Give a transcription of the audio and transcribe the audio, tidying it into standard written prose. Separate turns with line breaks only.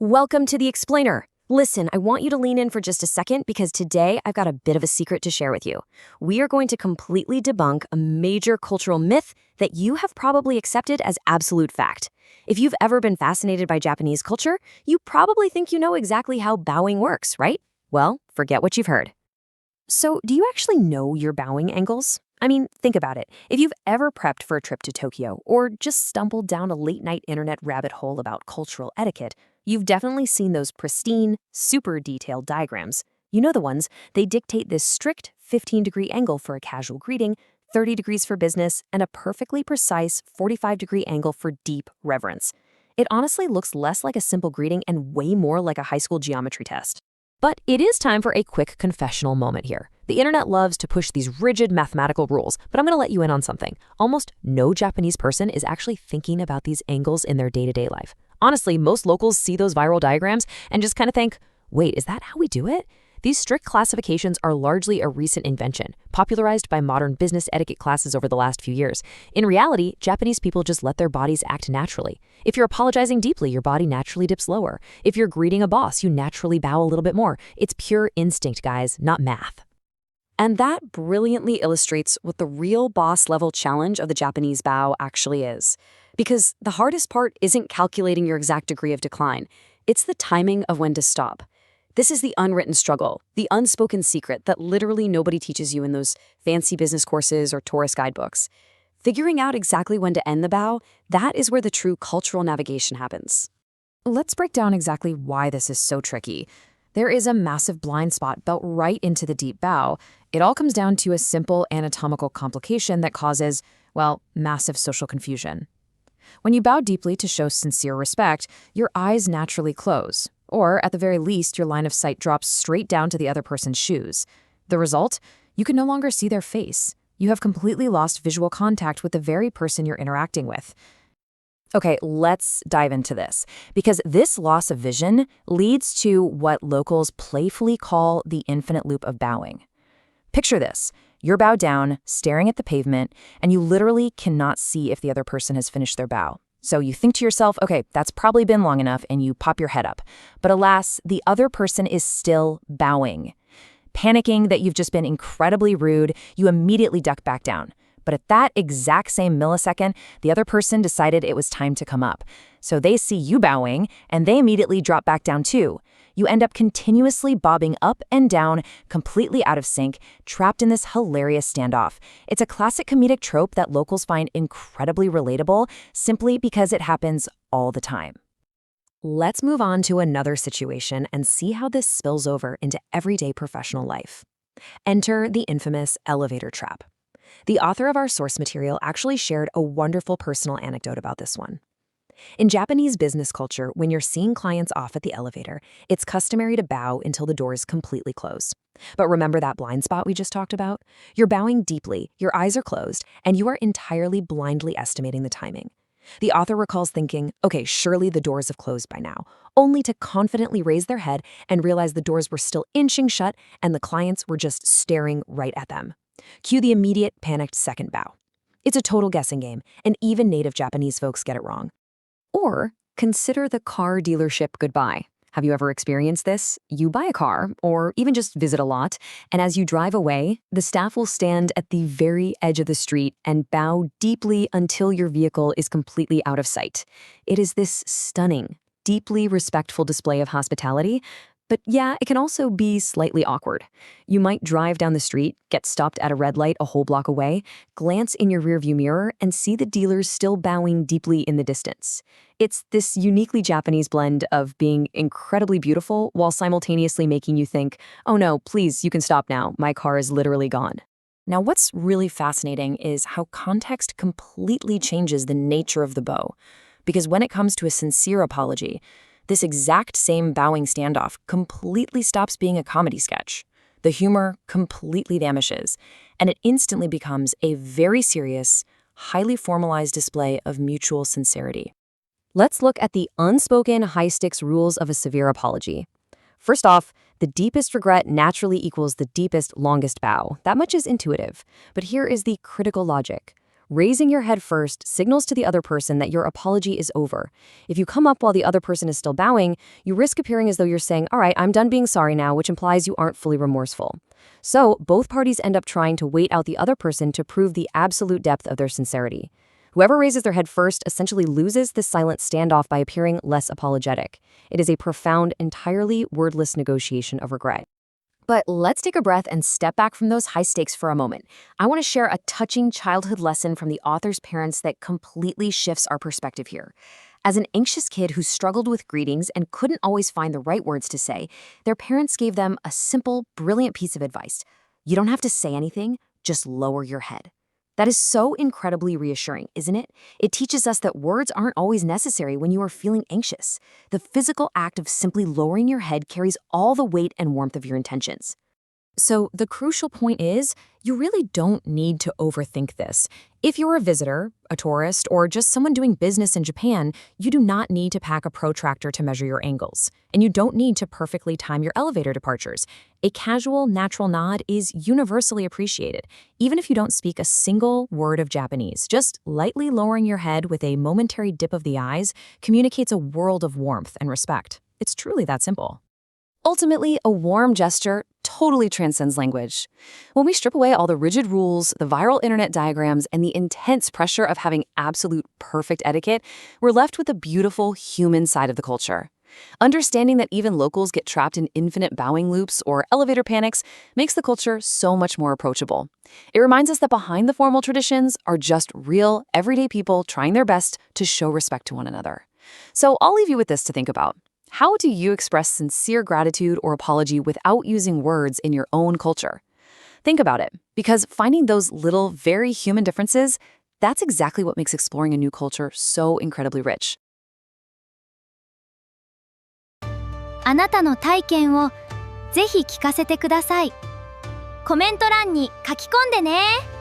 Welcome to The Explainer. Listen, I want you to lean in for just a second because today I've got a bit of a secret to share with you. We are going to completely debunk a major cultural myth that you have probably accepted as absolute fact. If you've ever been fascinated by Japanese culture, you probably think you know exactly how bowing works, right? Well, forget what you've heard. So, do you actually know your bowing angles? I mean, think about it. If you've ever prepped for a trip to Tokyo or just stumbled down a late-night internet rabbit hole about cultural etiquette, you've definitely seen those pristine, super detailed diagrams. You know the ones. They dictate this strict 15-degree angle for a casual greeting, 30 degrees for business, and a perfectly precise 45-degree angle for deep reverence. It honestly looks less like a simple greeting and way more like a high school geometry test. But it is time for a quick confessional moment here. The internet loves to push these rigid mathematical rules, but I'm going to let you in on something. Almost no Japanese person is actually thinking about these angles in their day-to-day life. Honestly, most locals see those viral diagrams and just kind of think, wait, is that how we do it? These strict classifications are largely a recent invention, popularized by modern business etiquette classes over the last few years. In reality, Japanese people just let their bodies act naturally. If you're apologizing deeply, your body naturally dips lower. If you're greeting a boss, you naturally bow a little bit more. It's pure instinct, guys, not math. And that brilliantly illustrates what the real boss-level challenge of the Japanese bow actually is. Because the hardest part isn't calculating your exact degree of decline. It's the timing of when to stop. This is the unwritten struggle, the unspoken secret that literally nobody teaches you in those fancy business courses or tourist guidebooks. Figuring out exactly when to end the bow, that is where the true cultural navigation happens. Let's break down exactly why this is so tricky. There is a massive blind spot built right into the deep bow. It all comes down to a simple anatomical complication that causes, well, massive social confusion. When you bow deeply to show sincere respect, your eyes naturally close. Or, at the very least, your line of sight drops straight down to the other person's shoes. The result? You can no longer see their face. You have completely lost visual contact with the very person you're interacting with. Okay, let's dive into this, because this loss of vision leads to what locals playfully call the infinite loop of bowing. Picture this. You're bowed down, staring at the pavement, and you literally cannot see if the other person has finished their bow. So you think to yourself, okay, that's probably been long enough, and you pop your head up. But alas, the other person is still bowing. Panicking that you've just been incredibly rude, you immediately duck back down. But at that exact same millisecond, the other person decided it was time to come up. So they see you bowing, and they immediately drop back down too. You end up continuously bobbing up and down, completely out of sync, trapped in this hilarious standoff. It's a classic comedic trope that locals find incredibly relatable, simply because it happens all the time. Let's move on to another situation and see how this spills over into everyday professional life. Enter the infamous elevator trap. The author of our source material actually shared a wonderful personal anecdote about this one. In Japanese business culture, when you're seeing clients off at the elevator, it's customary to bow until the doors completely close. But remember that blind spot we just talked about? You're bowing deeply, your eyes are closed, and you are entirely blindly estimating the timing. The author recalls thinking, okay, surely the doors have closed by now, only to confidently raise their head and realize the doors were still inching shut and the clients were just staring right at them. Cue the immediate, panicked second bow. It's a total guessing game, and even native Japanese folks get it wrong. Or consider the car dealership goodbye. Have you ever experienced this? You buy a car, or even just visit a lot, and as you drive away, the staff will stand at the very edge of the street and bow deeply until your vehicle is completely out of sight. It is this stunning, deeply respectful display of hospitality. But yeah, it can also be slightly awkward. You might drive down the street, get stopped at a red light a whole block away, glance in your rearview mirror, and see the dealers still bowing deeply in the distance. It's this uniquely Japanese blend of being incredibly beautiful while simultaneously making you think, oh no, please, you can stop now. My car is literally gone. Now, what's really fascinating is how context completely changes the nature of the bow. Because when it comes to a sincere apology, this exact same bowing standoff completely stops being a comedy sketch. The humor completely vanishes, and it instantly becomes a very serious, highly formalized display of mutual sincerity. Let's look at the unspoken high-stakes rules of a severe apology. First off, the deepest regret naturally equals the deepest, longest bow. That much is intuitive. But here is the critical logic. Raising your head first signals to the other person that your apology is over. If you come up while the other person is still bowing, you risk appearing as though you're saying, "All right, I'm done being sorry now," which implies you aren't fully remorseful. So, both parties end up trying to wait out the other person to prove the absolute depth of their sincerity. Whoever raises their head first essentially loses this silent standoff by appearing less apologetic. It is a profound, entirely wordless negotiation of regret. But let's take a breath and step back from those high stakes for a moment. I want to share a touching childhood lesson from the author's parents that completely shifts our perspective here. As an anxious kid who struggled with greetings and couldn't always find the right words to say, their parents gave them a simple, brilliant piece of advice. You don't have to say anything, just lower your head. That is so incredibly reassuring, isn't it? It teaches us that words aren't always necessary when you are feeling anxious. The physical act of simply lowering your head carries all the weight and warmth of your intentions. So the crucial point is, you really don't need to overthink this. If you're a visitor, a tourist, or just someone doing business in Japan, you do not need to pack a protractor to measure your angles. And you don't need to perfectly time your elevator departures. A casual, natural nod is universally appreciated. Even if you don't speak a single word of Japanese, just lightly lowering your head with a momentary dip of the eyes communicates a world of warmth and respect. It's truly that simple. Ultimately, a warm gesture totally transcends language. When we strip away all the rigid rules, the viral internet diagrams, and the intense pressure of having absolute perfect etiquette, we're left with the beautiful human side of the culture. Understanding that even locals get trapped in infinite bowing loops or elevator panics makes the culture so much more approachable. It reminds us that behind the formal traditions are just real, everyday people trying their best to show respect to one another. So I'll leave you with this to think about. How do you express sincere gratitude or apology without using words in your own culture? Think about it, because finding those little, very human differences, that's exactly what makes exploring a new culture so incredibly rich.
あなたの体験をぜひ聞かせてください。コメント欄に書き込んでね。